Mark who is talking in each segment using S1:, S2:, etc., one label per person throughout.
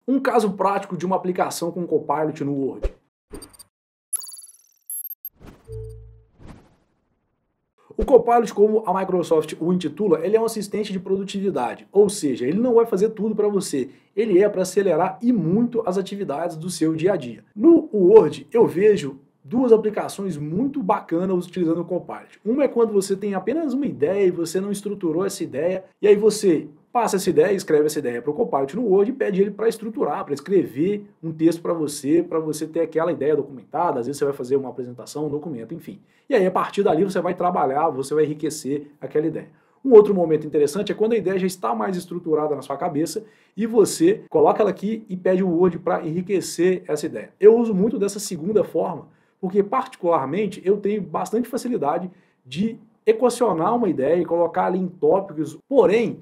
S1: Um caso prático de uma aplicação com Copilot no Word. O Copilot, como a Microsoft o intitula, ele é um assistente de produtividade, ou seja, ele não vai fazer tudo para você, ele é para acelerar e muito as atividades do seu dia a dia. No Word, eu vejo duas aplicações muito bacanas utilizando o Copilot. Uma é quando você tem apenas uma ideia e você não estruturou essa ideia, e aí você passa essa ideia, escreve essa ideia para o Copilot no Word e pede ele para estruturar, para escrever um texto para você ter aquela ideia documentada. Às vezes você vai fazer uma apresentação, um documento, enfim. E aí, a partir dali, você vai trabalhar, você vai enriquecer aquela ideia. Um outro momento interessante é quando a ideia já está mais estruturada na sua cabeça e você coloca ela aqui e pede o Word para enriquecer essa ideia. Eu uso muito dessa segunda forma, porque particularmente eu tenho bastante facilidade de equacionar uma ideia e colocar ali em tópicos, porém,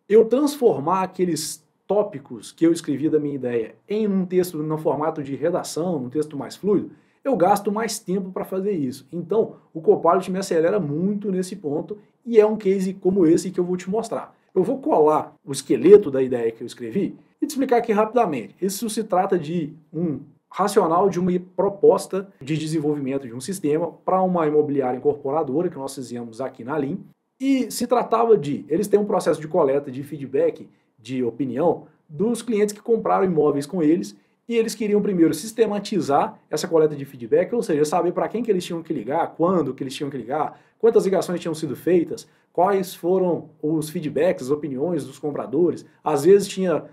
S1: eu transformar aqueles tópicos que eu escrevi da minha ideia em um texto no formato de redação, um texto mais fluido, eu gasto mais tempo para fazer isso. Então, o Copilot me acelera muito nesse ponto e é um case como esse que eu vou te mostrar. Eu vou colar o esqueleto da ideia que eu escrevi e te explicar aqui rapidamente. Isso se trata de um racional de uma proposta de desenvolvimento de um sistema para uma imobiliária incorporadora que nós fizemos aqui na Lean. E se tratava de, eles têm um processo de coleta de feedback, de opinião, dos clientes que compraram imóveis com eles, e eles queriam primeiro sistematizar essa coleta de feedback, ou seja, saber para quem que eles tinham que ligar, quando que eles tinham que ligar, quantas ligações tinham sido feitas, quais foram os feedbacks, as opiniões dos compradores. Às vezes tinha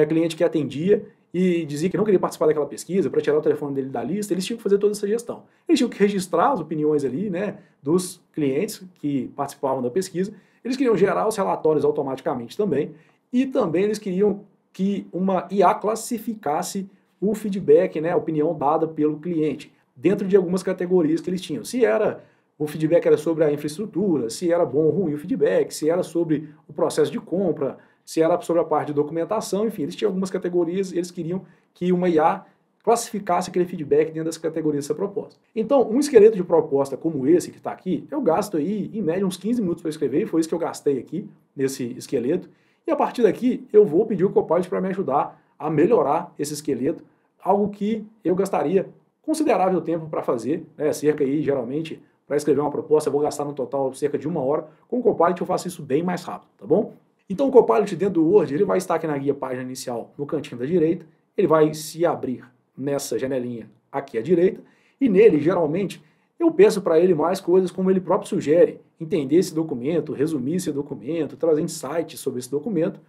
S1: cliente que atendia e dizia que não queria participar daquela pesquisa, para tirar o telefone dele da lista, eles tinham que fazer toda essa gestão. Eles tinham que registrar as opiniões ali, né, dos clientes que participavam da pesquisa, eles queriam gerar os relatórios automaticamente também, e também eles queriam que uma IA classificasse o feedback, né, a opinião dada pelo cliente, dentro de algumas categorias que eles tinham. Se era o feedback era sobre a infraestrutura, se era bom ou ruim o feedback, se era sobre o processo de compra, se era sobre a parte de documentação, enfim, eles tinham algumas categorias e eles queriam que uma IA classificasse aquele feedback dentro das categorias dessa proposta. Então, um esqueleto de proposta como esse que está aqui, eu gasto aí, em média, uns 15 minutos para escrever, e foi isso que eu gastei aqui, nesse esqueleto, e a partir daqui eu vou pedir o Copilot para me ajudar a melhorar esse esqueleto, algo que eu gastaria considerável tempo para fazer, né, cerca aí, geralmente, para escrever uma proposta, eu vou gastar no total cerca de 1 hora, com o Copilot eu faço isso bem mais rápido, tá bom? Então o Copilot dentro do Word, ele vai estar aqui na guia página inicial no cantinho da direita, ele vai se abrir nessa janelinha aqui à direita, e nele, geralmente, eu peço para ele mais coisas como ele próprio sugere, entender esse documento, resumir esse documento, trazer insights sobre esse documento.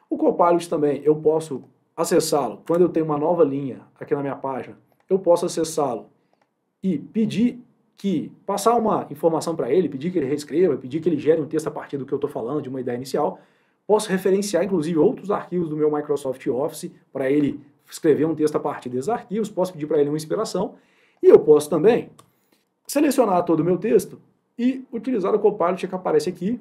S1: O Copilot também, eu posso acessá-lo quando eu tenho uma nova linha aqui na minha página, eu posso acessá-lo e pedir passar uma informação para ele, pedir que ele reescreva, pedir que ele gere um texto a partir do que eu estou falando, de uma ideia inicial. Posso referenciar, inclusive, outros arquivos do meu Microsoft Office para ele escrever um texto a partir desses arquivos, posso pedir para ele uma inspiração, e eu posso também selecionar todo o meu texto e utilizar o Copilot que aparece aqui.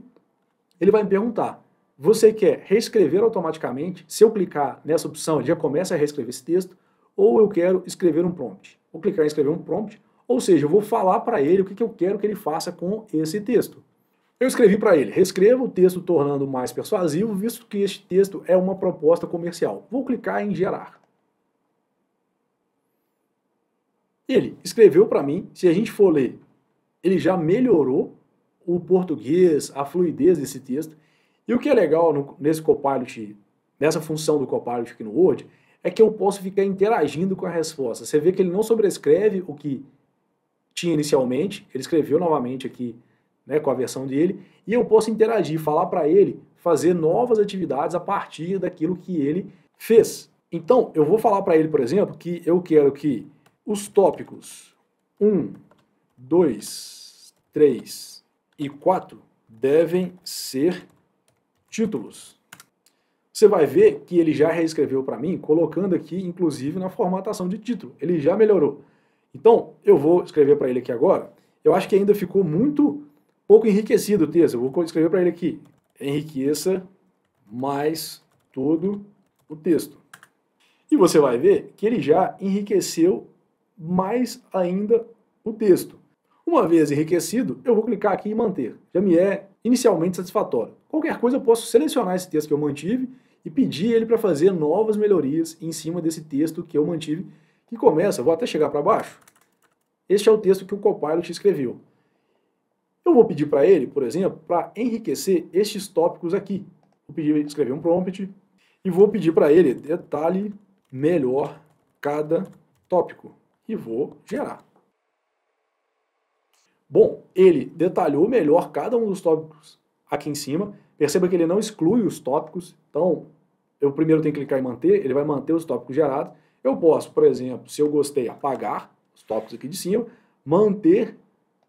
S1: Ele vai me perguntar, você quer reescrever automaticamente? Se eu clicar nessa opção, ele já começa a reescrever esse texto, ou eu quero escrever um prompt. Vou clicar em escrever um prompt, ou seja, eu vou falar para ele o que eu quero que ele faça com esse texto. Eu escrevi para ele, reescreva o texto tornando mais persuasivo, visto que este texto é uma proposta comercial. Vou clicar em gerar. Ele escreveu para mim, se a gente for ler, ele já melhorou o português, a fluidez desse texto. E o que é legal nesse Copilot, nessa função do Copilot aqui no Word, é que eu posso ficar interagindo com a resposta. Você vê que ele não sobrescreve o que tinha inicialmente, ele escreveu novamente aqui, né, com a versão dele, e eu posso interagir, falar para ele fazer novas atividades a partir daquilo que ele fez. Então, eu vou falar para ele, por exemplo, que eu quero que os tópicos 1, 2, 3 e 4 devem ser títulos. Você vai ver que ele já reescreveu para mim, colocando aqui, inclusive, na formatação de título. Ele já melhorou. Então, eu vou escrever para ele aqui agora. Eu acho que ainda ficou muito pouco enriquecido o texto. Eu vou escrever para ele aqui. Enriqueça mais todo o texto. E você vai ver que ele já enriqueceu mais ainda o texto. Uma vez enriquecido, eu vou clicar aqui em manter. Já me é inicialmente satisfatório. Qualquer coisa eu posso selecionar esse texto que eu mantive e pedir ele para fazer novas melhorias em cima desse texto que eu mantive, que começa, vou até chegar para baixo, este é o texto que o Copilot escreveu. Eu vou pedir para ele, por exemplo, para enriquecer estes tópicos aqui. Vou pedir ele escrever um prompt e vou pedir para ele detalhe melhor cada tópico e vou gerar. Bom, ele detalhou melhor cada um dos tópicos aqui em cima. Perceba que ele não exclui os tópicos. Então, eu primeiro tenho que clicar em manter, ele vai manter os tópicos gerados. Eu posso, por exemplo, se eu gostei, apagar os tópicos aqui de cima, manter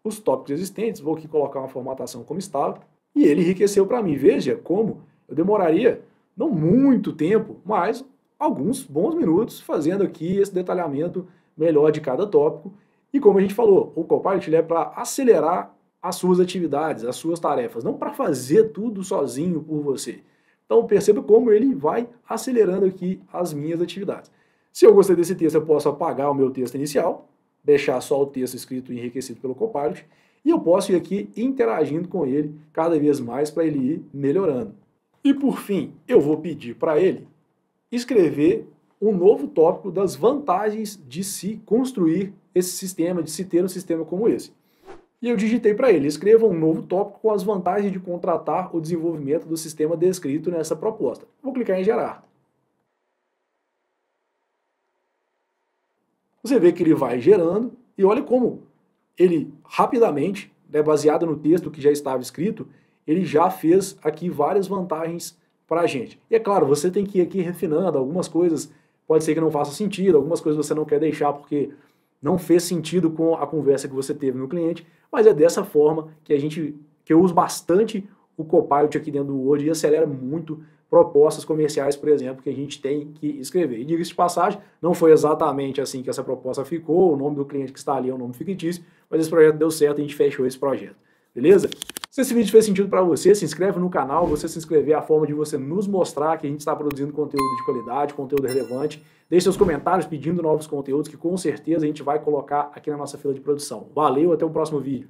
S1: os tópicos existentes, vou aqui colocar uma formatação como estava, e ele enriqueceu para mim. Veja como eu demoraria, não muito tempo, mas alguns bons minutos fazendo aqui esse detalhamento melhor de cada tópico. E como a gente falou, o Copilot é para acelerar as suas atividades, as suas tarefas, não para fazer tudo sozinho por você. Então perceba como ele vai acelerando aqui as minhas atividades. Se eu gostei desse texto, eu posso apagar o meu texto inicial, deixar só o texto escrito e enriquecido pelo Copilot, e eu posso ir aqui interagindo com ele cada vez mais para ele ir melhorando. E por fim, eu vou pedir para ele escrever um novo tópico das vantagens de se construir esse sistema, de se ter um sistema como esse. E eu digitei para ele, escreva um novo tópico com as vantagens de contratar o desenvolvimento do sistema descrito nessa proposta. Vou clicar em gerar. Você vê que ele vai gerando e olha como ele rapidamente, baseado no texto que já estava escrito, ele já fez aqui várias vantagens para a gente. E é claro, você tem que ir aqui refinando algumas coisas, pode ser que não faça sentido, algumas coisas você não quer deixar porque não fez sentido com a conversa que você teve no cliente, mas é dessa forma que eu uso bastante o Copilot aqui dentro do Word e acelera muito propostas comerciais, por exemplo, que a gente tem que escrever. E diga-se de passagem, não foi exatamente assim que essa proposta ficou, o nome do cliente que está ali é um nome fictício, mas esse projeto deu certo e a gente fechou esse projeto. Beleza? Se esse vídeo fez sentido para você, se inscreve no canal. Você se inscrever é a forma de você nos mostrar que a gente está produzindo conteúdo de qualidade, conteúdo relevante. Deixe seus comentários pedindo novos conteúdos que com certeza a gente vai colocar aqui na nossa fila de produção. Valeu, até o próximo vídeo.